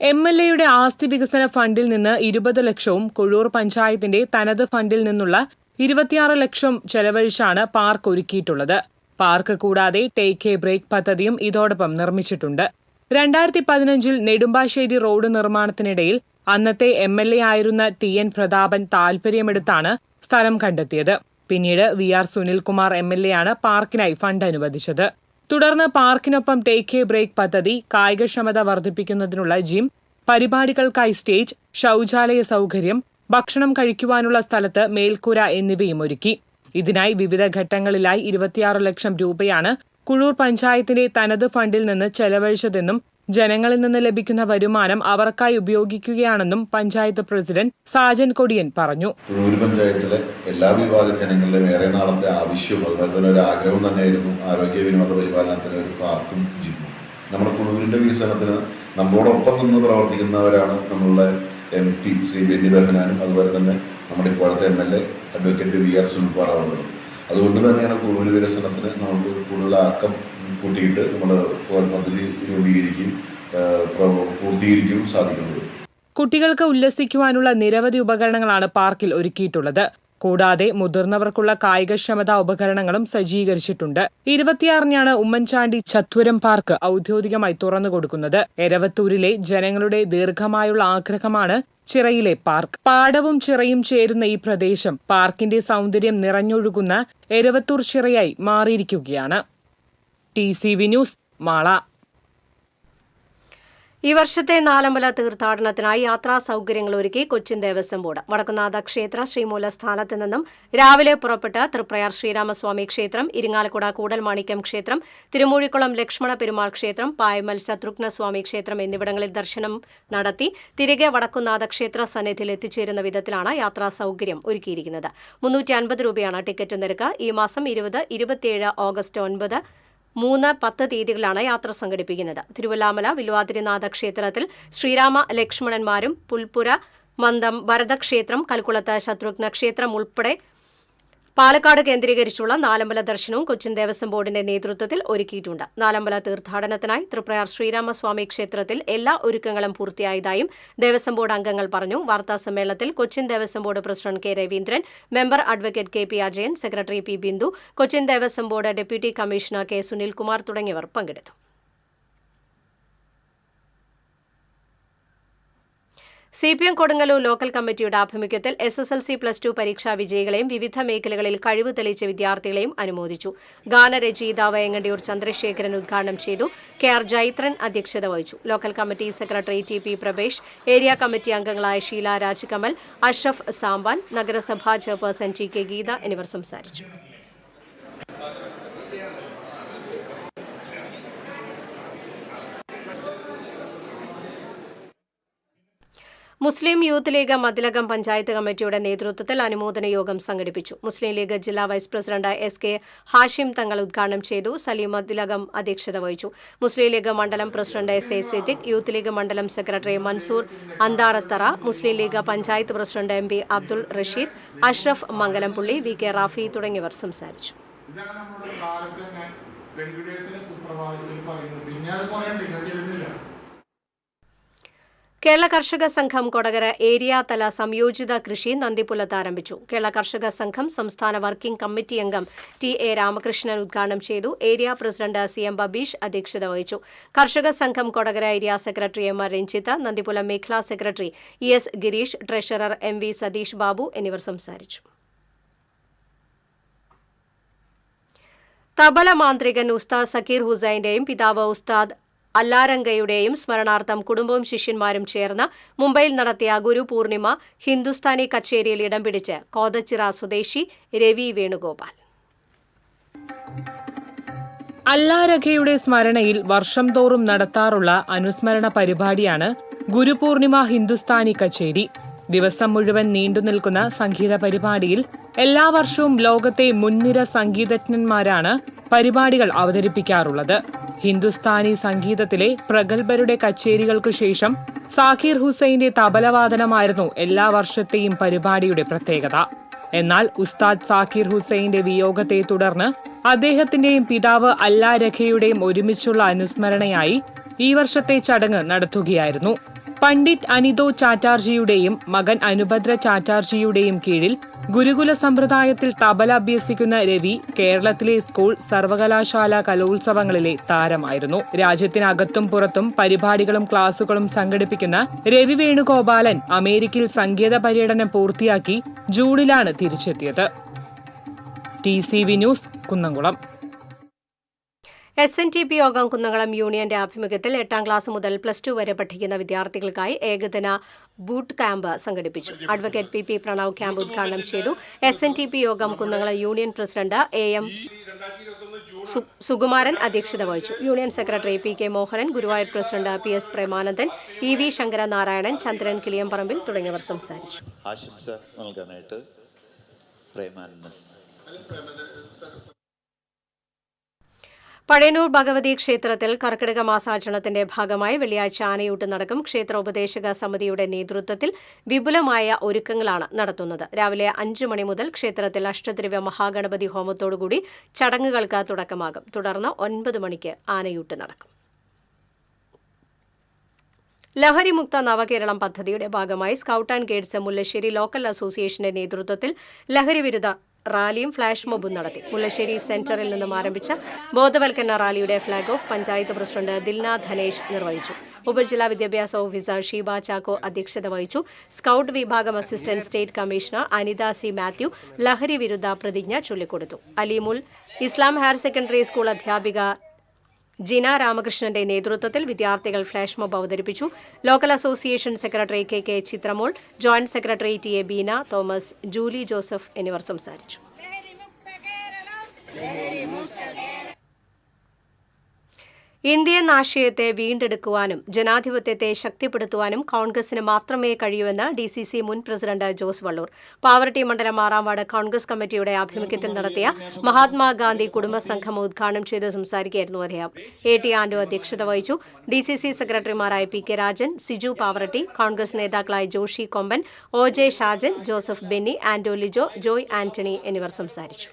MLAയുടെ ആസ്തി വികസന ഫണ്ടിൽ നിന്ന് 20 ലക്ഷവും കുഴൂർ പഞ്ചായത്തിന്റെ തനത് ഫണ്ടിൽ നിന്നുള്ള 26 ലക്ഷം ചെലവഴിച്ചാണ് പാർക്ക് ഒരുക്കിയിട്ടുള്ളത്. പാർക്ക് കൂടാതെ ടേക്ക് എ ബ്രേക്ക് പദ്ധതിയും ഇതോടൊപ്പം നിർമ്മിച്ചിട്ടുണ്ട്. 2015 നെടുമ്പാശ്ശേരി റോഡ് നിർമ്മാണത്തിനിടയിൽ അന്നത്തെ MLA ആയിരുന്ന TN പ്രതാപൻ താൽപര്യമെടുത്താണ് സ്ഥലം കണ്ടെത്തിയത്. പിന്നീട് VR സുനിൽകുമാർ MLA ആണ് പാർക്കിനായി ഫണ്ട് അനുവദിച്ചത്. തുടർന്ന് പാർക്കിനൊപ്പം ടേക്ക് എ ബ്രേക്ക് പദ്ധതി, കായികക്ഷമത വർദ്ധിപ്പിക്കുന്നതിനുള്ള ജിം, പരിപാടികൾക്കായി സ്റ്റേജ്, ശൌചാലയ സൗകര്യം, ഭക്ഷണം കഴിക്കുവാനുള്ള സ്ഥലത്ത് മേൽക്കൂര എന്നിവയും ഒരുക്കി. ഇതിനായി വിവിധ ഘട്ടങ്ങളിലായി 26 ലക്ഷം രൂപയാണ് കുഴൂർ പഞ്ചായത്തിന്റെ തനത് ഫണ്ടിൽ നിന്ന് ചെലവഴിച്ചതെന്നും ജനങ്ങളിൽ നിന്ന് ലഭിക്കുന്ന വരുമാനം അവർക്കായി ഉപയോഗിക്കുകയാണെന്നും പഞ്ചായത്ത് പ്രസിഡന്റ് സാജൻ കൊടിയൻ പറഞ്ഞു. കുഴൂർ പഞ്ചായത്തിലെ എല്ലാ വിഭാഗ ജനങ്ങളുടെയും ഏറെ നാളത്തെ ആവശ്യവും അതുപോലെ തന്നെ ഒരു ആഗ്രഹവും തന്നെയായിരുന്നു ആരോഗ്യ വിനോദ പരിപാലനത്തിന് ഒരു പാർക്കും ജിമ്മും. നമ്മുടെ കുഴൂരിന്റെ വികസനത്തിന് നമ്മളോടൊപ്പം നിന്ന് പ്രവർത്തിക്കുന്നവരാണ് നമ്മളുടെ MP ശ്രീ ബെന്നി ബെഹനാനും അതുപോലെ തന്നെ നമ്മുടെ ഇപ്പോഴത്തെ MLA അഡ്വക്കേറ്റ് VR സുനിൽകുമാർ അവர்களுം. അതുകൊണ്ട് തന്നെയാണ് കുഴൂർ വികസനത്തിന് നമുക്ക് കൂടുതൽ ആക്കം കൂട്ടിയിട്ട് നമ്മൾ പദ്ധതി രൂപീകരിക്കുകയും പൂർത്തീകരിക്കുകയും സാധിക്കുന്നത്. കുട്ടികൾക്ക് ഉല്ലസിക്കുവാനുള്ള നിരവധി ഉപകരണങ്ങളാണ് പാർക്കിൽ ഒരുക്കിയിട്ടുള്ളത്. കൂടാതെ മുതിർന്നവർക്കുള്ള കായികക്ഷമതാ ഉപകരണങ്ങളും സജ്ജീകരിച്ചിട്ടുണ്ട്. 26-നാണ് ഉമ്മൻചാണ്ടി ചത്വരം പാർക്ക് ഔദ്യോഗികമായി തുറന്നു കൊടുക്കുന്നത്. എരവത്തൂരിലെ ജനങ്ങളുടെ ദീർഘമായുള്ള ആഗ്രഹമാണ് ചിറയിലെ പാർക്ക്. പാടവും ചിറയും ചേരുന്ന ഈ പ്രദേശം പാർക്കിന്റെ സൗന്ദര്യം നിറഞ്ഞൊഴുകുന്ന എരവത്തൂർ ചിറയായി മാറിയിരിക്കുകയാണ്. TCV news, Mala. ഈ വർഷത്തെ നാലമ്പല തീർത്ഥാടനത്തിനായി യാത്രാ സൗകര്യങ്ങൾ ഒരുക്കി കൊച്ചിൻ ദേവസ്വം ബോർഡ്. വടക്കുന്നാഥ ക്ഷേത്ര ശ്രീമൂലസ്ഥാനത്ത് നിന്നും രാവിലെ പുറപ്പെട്ട് തൃപ്രയാർ ശ്രീരാമസ്വാമി ക്ഷേത്രം, ഇരിങ്ങാലക്കുട കൂടൽമാണിക്യം ക്ഷേത്രം, തിരുമൂഴിക്കുളം ലക്ഷ്മണ പെരുമാൾ ക്ഷേത്രം, പായ്മൽ ശത്രുഘ്നസ്വാമി ക്ഷേത്രം എന്നിവിടങ്ങളിൽ ദർശനം നടത്തി തിരികെ വടക്കുന്നാഥ ക്ഷേത്ര സന്നിധിയിൽ എത്തിച്ചേരുന്ന വിധത്തിലാണ് യാത്രാ സൗകര്യം ഒരുക്കിയിരിക്കുന്നത്. 350 രൂപയാണ് ടിക്കറ്റ് നിരക്ക്. ഈ മാസം 20, 27, ഓഗസ്റ്റ് 9, 3, 10 തീയതികളാണ് യാത്ര സംഘടിപ്പിക്കുന്നത്. തിരുവല്ലാമല വില്വാതിരിനാഥ ക്ഷേത്രത്തിൽ ശ്രീരാമ ലക്ഷ്മണന്മാരും, പുൽപ്പുര മന്ദം ഭരതക്ഷേത്രം, കൽക്കുളത്ത് ശത്രുഘ്ന ക്ഷേത്രം ഉൾപ്പെടെ പാലക്കാട് കേന്ദ്രീകരിച്ചുള്ള നാലമ്പല ദർശനവും കൊച്ചിൻ ദേവസ്വം ബോർഡിന്റെ നേതൃത്വത്തിൽ ഒരുക്കിയിട്ടുണ്ട്. നാലമ്പല തീർത്ഥാടനത്തിനായി തൃപ്രയാർ ശ്രീരാമസ്വാമി ക്ഷേത്രത്തിൽ എല്ലാ ഒരുക്കങ്ങളും പൂർത്തിയായതായും ദേവസ്വം ബോർഡ് അംഗങ്ങൾ പറഞ്ഞു. വാർത്താ സമ്മേളനത്തിൽ Cochin Devaswom board president K. Raveendran, member advocate KP Ajayan, secretary P. Bindu, Cochin Devaswom board deputy commissioner K. Sunilkumar തുടങ്ങിയവർ പങ്കെടുത്തു. CPM കൊടുങ്ങല്ലൂർ ലോക്കൽ കമ്മിറ്റിയുടെ ആഭിമുഖ്യത്തിൽ SSLC +2 പരീക്ഷാ വിജയികളെയും വിവിധ മേഖലകളിൽ കഴിവ് തെളിയിച്ച വിദ്യാർത്ഥികളെയും അനുമോദിച്ചു. ഗാനരചയിതാവ് എങ്ങണ്ടിയൂർ ചന്ദ്രശേഖരൻ ഉദ്ഘാടനം ചെയ്തു. KR ജൈത്രൻ അധ്യക്ഷത വഹിച്ചു. Local committee secretary TP Prabhesh, area committee അംഗങ്ങളായ ഷീല രാജ്കമൽ, അഷ്റഫ് സാമ്പാൻ, നഗരസഭാ ചെയർപേഴ്സൺ TK ഗീത എന്നിവർ സംസാരിച്ചു. Muslim Youth League Mathilakam panchayat കമ്മിറ്റിയുടെ നേതൃത്വത്തിൽ അനുമോദന യോഗം സംഘടിപ്പിച്ചു. മുസ്ലിം ലീഗ് ജില്ലാ vice president SK Hashim Thangal ഉദ്ഘാടനം ചെയ്തു. സലീം മതിലകം അധ്യക്ഷത വഹിച്ചു. മുസ്ലിം ലീഗ് മണ്ഡലം president SA Siddique, Youth League മണ്ഡലം secretary Mansoor Antharathara, Muslim League panchayat president MP Abdul Rasheed, Ashraf Mangalampully, VK Rafi തുടങ്ങിയവർ സംസാരിച്ചു. കേരള കർഷക സംഘം കൊടകര ഏരിയ തല സംയോജിത കൃഷി നന്ദിപുലത്ത് ആരംഭിച്ചു. കേരള കർഷക സംഘം സംസ്ഥാന വർക്കിംഗ് കമ്മിറ്റി അംഗം TA രാമകൃഷ്ണൻ ഉദ്ഘാടനം ചെയ്തു. ഏരിയ പ്രസിഡന്റ് CM ബബീഷ് അധ്യക്ഷത വഹിച്ചു. കർഷക സംഘം Kodakara area secretary MR Ranjith, Nandipulam മേഖലാ secretary ES Gireesh, treasurer MV Satheesh Babu എന്നിവർ സംസാരിച്ചു. തബല മാന്ത്രികൻ ഉസ്താദ് സക്കീർ ഹുസൈന്റെയും പിതാവ് ഉസ്താദ് അല്ലാരംഗയുടെയും സ്മരണാർത്ഥം കുടുംബവും ശിഷ്യന്മാരും ചേർന്ന് മുംബൈയിൽ നടത്തിയ ഗുരുപൂർണിമ ഹിന്ദുസ്ഥാനി കച്ചേരിയിൽ ഇടം പിടിച്ച് കോതച്ചിറ സ്വദേശി രവി വേണുഗോപാൽ. അല്ലാരംഗയുടെ സ്മരണയിൽ വർഷം തോറും നടത്താറുള്ള അനുസ്മരണ പരിപാടിയാണ് ഗുരുപൂർണിമ ഹിന്ദുസ്ഥാനി കച്ചേരി. ദിവസം മുഴുവൻ നീണ്ടുനിൽക്കുന്ന സംഗീത പരിപാടിയിൽ എല്ലാ വർഷവും ലോകത്തെ മുൻനിര സംഗീതജ്ഞന്മാരാണ് പരിപാടികൾ അവതരിപ്പിക്കാറുള്ളത്. ഹിന്ദുസ്ഥാനി സംഗീതത്തിലെ പ്രഗത്ഭരുടെ കച്ചേരികൾക്കു ശേഷം സാക്കിർ ഹുസൈന്റെ തബലവാദനമായിരുന്നു എല്ലാ വർഷത്തെയും പരിപാടിയുടെ പ്രത്യേകത. എന്നാൽ ഉസ്താദ് സാക്കിർ ഹുസൈന്റെ വിയോഗത്തെ തുടർന്ന് അദ്ദേഹത്തിന്റെയും പിതാവ് അല്ലാരഖയുടെയും ഒരുമിച്ചുള്ള അനുസ്മരണയായി ഈ വർഷത്തെ ചടങ്ങ് നടത്തുകയായിരുന്നു. പണ്ഡിറ്റ് അനിതോ ചാറ്റാർജിയുടെയും മകൻ അനുഭദ്ര ചാറ്റാർജിയുടെയും കീഴിൽ ഗുരുകുല സമ്പ്രദായത്തിൽ തബല അഭ്യസിക്കുന്ന രവി കേരളത്തിലെ സ്കൂൾ സർവകലാശാല കലോത്സവങ്ങളിലെ താരമായിരുന്നു. രാജ്യത്തിനകത്തും പുറത്തും പരിപാടികളും ക്ലാസുകളും സംഘടിപ്പിക്കുന്ന രവി വേണുഗോപാലൻ അമേരിക്കയിൽ സംഗീത പര്യടനം പൂർത്തിയാക്കി ജൂണിലാണ് തിരിച്ചെത്തിയത്. TCV news Kunnamkulam. SNTP യോഗം കുന്നംകുളം യൂണിയന്റെ ആഭിമുഖ്യത്തിൽ 8ാം ക്ലാസ് മുതൽ +2 വരെ പഠിക്കുന്ന വിദ്യാർത്ഥികൾക്കായി ഏകദിന ബൂട്ട് ക്യാമ്പ് സംഘടിപ്പിച്ചു. അഡ്വക്കേറ്റ് PP പ്രണവ് ക്യാമ്പ് ഉദ്ഘാടനം ചെയ്തു. SNTP യോഗം Kunnamkulam union president AM Sukumaran അധ്യക്ഷത വഹിച്ചു. Union secretary PK Mohanan, Guruvayur president PS Premanandan, EV Sankaranarayanan, Chandran Kiliyamparambil തുടങ്ങിയവർ സംസാരിച്ചു. പഴയന്നൂർ ഭഗവതി ക്ഷേത്രത്തിൽ കർക്കിടക മാസാചരണത്തിന്റെ ഭാഗമായി വെള്ളിയാഴ്ച ആനയൂട്ട് നടക്കും. ക്ഷേത്ര ഉപദേശക സമിതിയുടെ നേതൃത്വത്തിൽ വിപുലമായ ഒരുക്കങ്ങളാണ് നടത്തുന്നത്. രാവിലെ 5 മണി മുതൽ ക്ഷേത്രത്തിൽ അഷ്ടദ്രവ്യ മഹാഗണപതി ഹോമത്തോടുകൂടി ചടങ്ങുകൾക്ക് തുടക്കമാകും. തുടർന്ന് 9 മണിക്ക് ആനയൂട്ട് നടക്കും. ലഹരിമുക്ത നവകേരളം പദ്ധതിയുടെ ഭാഗമായി scout and guides Mullassery local അസോസിയേഷന്റെ നേതൃത്വത്തിൽ ലഹരിവിരുദ്ധ റാലിയും ഫ്ളാഷ് മോബും നടത്തി. മുല്ലശ്ശേരി സെന്ററിൽ നിന്നും ആരംഭിച്ച ബോധവൽക്കരണ റാലിയുടെ flag off panchayat president Dilna Dhanesh നിർവഹിച്ചു. ഉപജില്ലാ വിദ്യാഭ്യാസ ഓഫീസർ ഷീബ ചാക്കോ അധ്യക്ഷത വഹിച്ചു. സ്കൌട്ട് വിഭാഗം assistant state commissioner Anitha C Mathew ലഹരി വിരുദ്ധ പ്രതിജ്ഞ ചൊല്ലിക്കൊടുത്തു. Alimul Islam higher secondary school അധ്യാപിക ജിന രാമകൃഷ്ണന്റെ നേതൃത്വത്തിൽ വിദ്യാർത്ഥികൾ ഫ്ളാഷ് മോബ് അവതരിപ്പിച്ചു. Local association secretary KK Chithramol, joint secretary TA Beena Thomas, Julie Joseph എന്നിവർ സംസാരിച്ചു. ഇന്ത്യൻ ആശയത്തെ വീണ്ടെടുക്കുവാനും ജനാധിപത്യത്തെ ശക്തിപ്പെടുത്തുവാനും കോൺഗ്രസിന് മാത്രമേ കഴിയൂവെന്ന് DCC മുൻ പ്രസിഡന്റ് ജോസ് വള്ളൂർ. പാവറട്ടി മണ്ഡലം 6ാം വാർഡ് കോൺഗ്രസ് കമ്മിറ്റിയുടെ ആഭിമുഖ്യത്തിൽ നടത്തിയ മഹാത്മാഗാന്ധി കുടുംബസംഗമം ഉദ്ഘാടനം ചെയ്ത് സംസാരിക്കുകയായിരുന്നു അദ്ദേഹം. AT ആന്റോ അധ്യക്ഷത വഹിച്ചു. DCC സെക്രട്ടറിമാരായ PK രാജൻ, സിജു പാവറട്ടി, കോൺഗ്രസ് നേതാക്കളായ ജോഷി കൊമ്പൻ, OJ ഷാജൻ, ജോസഫ് ബെന്നി, ആന്റോ ലിജോ, ജോയ് ആന്റണി എന്നിവർ സംസാരിച്ചു.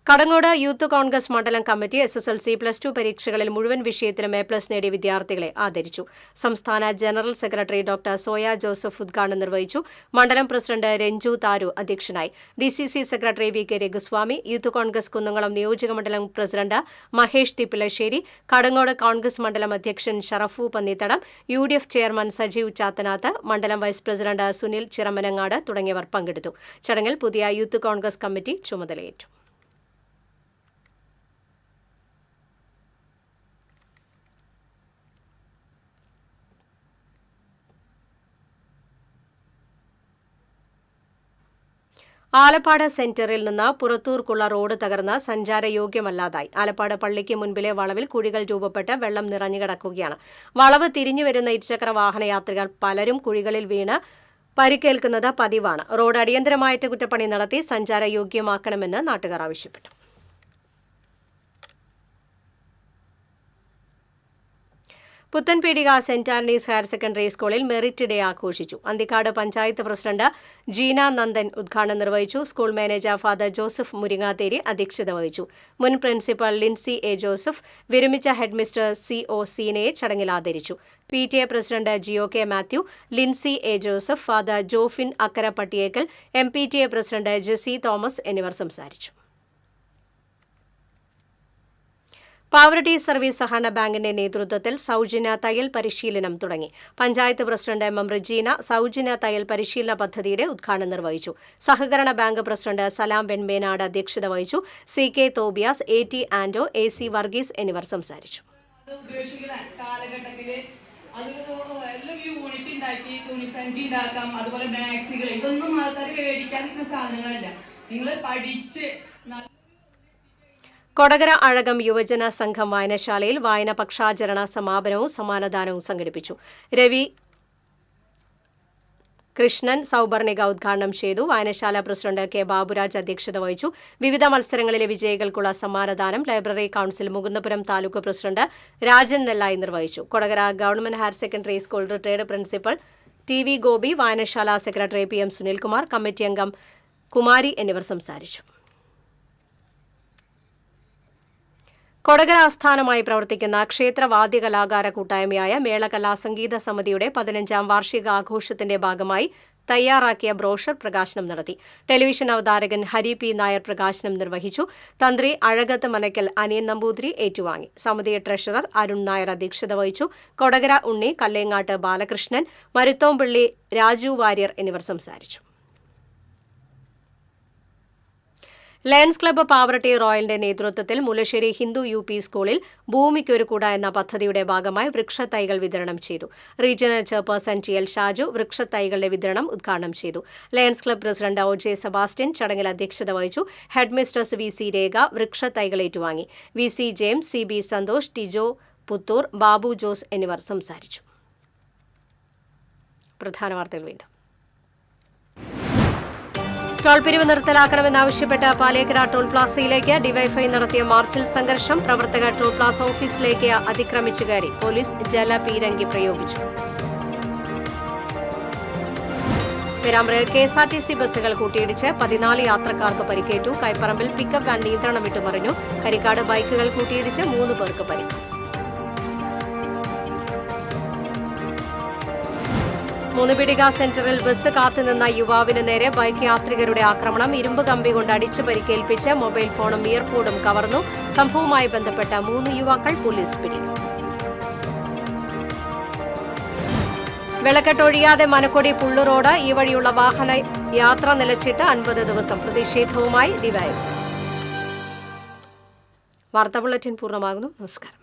കടങ്ങോട് യൂത്ത് കോൺഗ്രസ് മണ്ഡലം കമ്മിറ്റി SSLC +2 പരീക്ഷകളിൽ മുഴുവൻ വിഷയത്തിലും A+ നേടിയ വിദ്യാർത്ഥികളെ ആദരിച്ചു. സംസ്ഥാന general secretary doctor soya Joseph ഉദ്ഘാടനം നിർവഹിച്ചു. മണ്ഡലം പ്രസിഡന്റ് രഞ്ജു താരു അധ്യക്ഷനായി. DCC secretary VK Raghuswamy, youth Congress Kunnamkulam നിയോജകമണ്ഡലം പ്രസിഡന്റ് മഹേഷ് തിപ്പിലശ്ശേരി, കടങ്ങോട് കോൺഗ്രസ് മണ്ഡലം അധ്യക്ഷൻ ഷറഫു പന്നിത്തടം, UDF ചെയർമാൻ സജീവ് ചാത്തനാത്ത്, മണ്ഡലം വൈസ് പ്രസിഡന്റ് സുനിൽ ചിറമനങ്ങാട് തുടങ്ങിയവർ പങ്കെടുത്തു. ചടങ്ങിൽ പുതിയ യൂത്ത് കോൺഗ്രസ് കമ്മിറ്റി ചുമതലയേറ്റു. ആലപ്പാട് സെന്ററിൽ നിന്ന് പുറത്തൂർക്കുള്ള റോഡ് തകർന്ന് സഞ്ചാരയോഗ്യമല്ലാതായി. ആലപ്പാട് പള്ളിക്ക് മുൻപിലെ വളവിൽ കുഴികൾ രൂപപ്പെട്ട് വെള്ളം നിറഞ്ഞുകിടക്കുകയാണ്. വളവ് തിരിഞ്ഞുവരുന്ന ഇരുചക്ര വാഹന യാത്രികർ പലരും കുഴികളിൽ വീണ് പരിക്കേൽക്കുന്നത് പതിവാണ്. റോഡ് അടിയന്തരമായ അറ്റകുറ്റപ്പണി നടത്തി സഞ്ചാരയോഗ്യമാക്കണമെന്ന് നാട്ടുകാർ ആവശ്യപ്പെട്ടു. Puthenpeedika Saint Antony's higher secondary സ്കൂളിൽ മെറിറ്റ് ഡേ ആഘോഷിച്ചു. അന്തിക്കാട് പഞ്ചായത്ത് പ്രസിഡന്റ് ജീന നന്ദൻ ഉദ്ഘാടനം നിർവഹിച്ചു. School manager father Joseph Muringatheri അധ്യക്ഷത വഹിച്ചു. മുൻ പ്രിൻസിപ്പൽ ലിൻസി A ജോസഫ്, വിരമിച്ച ഹെഡ്മിസ്റ്റർ CO സീനയെ ചടങ്ങിൽ ആദരിച്ചു. PTA president GOK Mathew, Lincy A Joseph, father Jofin Akkara Pattiyekkal, MPTA president Jessy Thomas എന്നിവർ സംസാരിച്ചു. പാവറട്ടി സർവീസ് സഹകരണ ബാങ്കിന്റെ നേതൃത്വത്തിൽ സൗജന്യ തയ്യൽ പരിശീലനം തുടങ്ങി. പഞ്ചായത്ത് പ്രസിഡന്റ് MM റജീന സൗജന്യ തയ്യൽ പരിശീലന പദ്ധതിയുടെ ഉദ്ഘാടനം നിർവഹിച്ചു. സഹകരണ ബാങ്ക് പ്രസിഡന്റ് സലാം വെൺമേനാട് അധ്യക്ഷത വഹിച്ചു. CK Tobias, AT Anto, AC Varghese എന്നിവർ സംസാരിച്ചു. കൊടകര അഴകം യുവജന സംഘം വായനശാലയിൽ വായന പക്ഷാചരണ സമാപനവും സമ്മാനദാനവും സംഘടിപ്പിച്ചു. രവി കൃഷ്ണൻ സൗപർണിക ഉദ്ഘാടനം ചെയ്തു. വായനശാല പ്രസിഡന്റ് K ബാബുരാജ് അധ്യക്ഷത വഹിച്ചു. വിവിധ മത്സരങ്ങളിലെ വിജയികൾക്കുള്ള സമ്മാനദാനം library council Mukundapuram taluk president Rajan Nellayi നിർവഹിച്ചു. Kodakara government higher secondary school retired principal TV Gopi, വായനശാല സെക്രട്ടറി PM സുനിൽകുമാർ, കമ്മിറ്റി അംഗം കുമാരി എന്നിവർ സംസാരിച്ചു. കൊടകര ആസ്ഥാനമായി പ്രവർത്തിക്കുന്ന ക്ഷേത്ര വാദ്യകലാകാര കൂട്ടായ്മയായ മേള കലാസംഗീത സമിതിയുടെ 15ാം വാർഷികാഘോഷത്തിന്റെ ഭാഗമായി തയ്യാറാക്കിയ ബ്രോഷർ പ്രകാശനം നടത്തി. ടെലിവിഷൻ അവതാരകൻ ഹരി പി നായർ പ്രകാശനം നിർവഹിച്ചു. തന്ത്രി അഴകത്ത് മനക്കൽ അനിയൻ നമ്പൂതിരി ഏറ്റുവാങ്ങി. സമിതി ട്രഷറർ അരുൺ നായർ അധ്യക്ഷത വഹിച്ചു. കൊടകര ഉണ്ണി, കല്ലേങ്ങാട്ട് ബാലകൃഷ്ണൻ, മരുത്തോംപള്ളി രാജു വാര്യർ എന്നിവർ സംസാരിച്ചു. ലയൺസ് ക്ലബ്ബ് പാവറട്ടി റോയലിന്റെ നേതൃത്വത്തിൽ മുല്ലശ്ശേരി ഹിന്ദു UP സ്കൂളിൽ ഭൂമിക്കൊരു കൂട എന്ന പദ്ധതിയുടെ ഭാഗമായി വൃക്ഷത്തൈകൾ വിതരണം ചെയ്തു. റീജിയണൽ ചെയർപേഴ്സൺ TL ഷാജു വൃക്ഷത്തൈകളുടെ വിതരണം ഉദ്ഘാടനം ചെയ്തു. Lions club president OJ Sebastian ചടങ്ങിൽ അധ്യക്ഷത വഹിച്ചു. ഹെഡ് മിസ്ട്രസ് VC രേഖ വൃക്ഷത്തൈകൾ ഏറ്റുവാങ്ങി. VC James, CB Santhosh, Tijo Puthur, Babu Jose എന്നിവർ സംസാരിച്ചു. പ്രധാന വാർത്തകൾ വീണ്ടും. ടോൾ പിരിവ് നിർത്തലാക്കണമെന്നാവശ്യപ്പെട്ട് പാലേക്കര ടോൾ പ്ലാസയിലേക്ക് ഡിവൈഎഫ്ഐ നടത്തിയ മാർച്ചിൽ സംഘർഷം. പ്രവർത്തകർ ടോൾ പ്ലാസ ഓഫീസിലേക്ക് അതിക്രമിച്ചു കയറി. പോലീസ് ജലപീരങ്കി പ്രയോഗിച്ചു. പേരാമ്പ്രയിൽ KSRTC ബസ്സുകൾ കൂട്ടിയിടിച്ച് 14 യാത്രക്കാർക്ക് പരിക്കേറ്റു. കൈപ്പറമ്പിൽ പിക്കപ്പ് വാൻ നിയന്ത്രണം വിട്ടുമറിഞ്ഞു. കരിക്കാട് ബൈക്കുകൾ കൂട്ടിയിടിച്ച് 3 പേർക്ക് പരിക്ക്. മൂന്നുപീടിക സെന്ററിൽ ബസ് കാത്തുനിന്ന യുവാവിന് നേരെ ബൈക്ക് യാത്രികരുടെ ആക്രമണം. ഇരുമ്പ് കമ്പി കൊണ്ട് അടിച്ച് പരിക്കേൽപ്പിച്ച് മൊബൈൽ ഫോണും ഇയർപോഡും കവർന്നു. സംഭവവുമായി ബന്ധപ്പെട്ട 3 യുവാക്കൾ പോലീസ് പിടിയിൽ. വെള്ളക്കെട്ടൊഴിയാതെ മനക്കൊടി പുള്ളു റോഡ്. ഈ വഴിയുള്ള വാഹന യാത്ര നിലച്ചിട്ട് 50 ദിവസം. പ്രതിഷേധവുമായി ഡിവൈഎഫ്ഐ. വാർത്താ ബുള്ളറ്റിൻ പൂർണ്ണമാകുന്നു. നമസ്കാരം.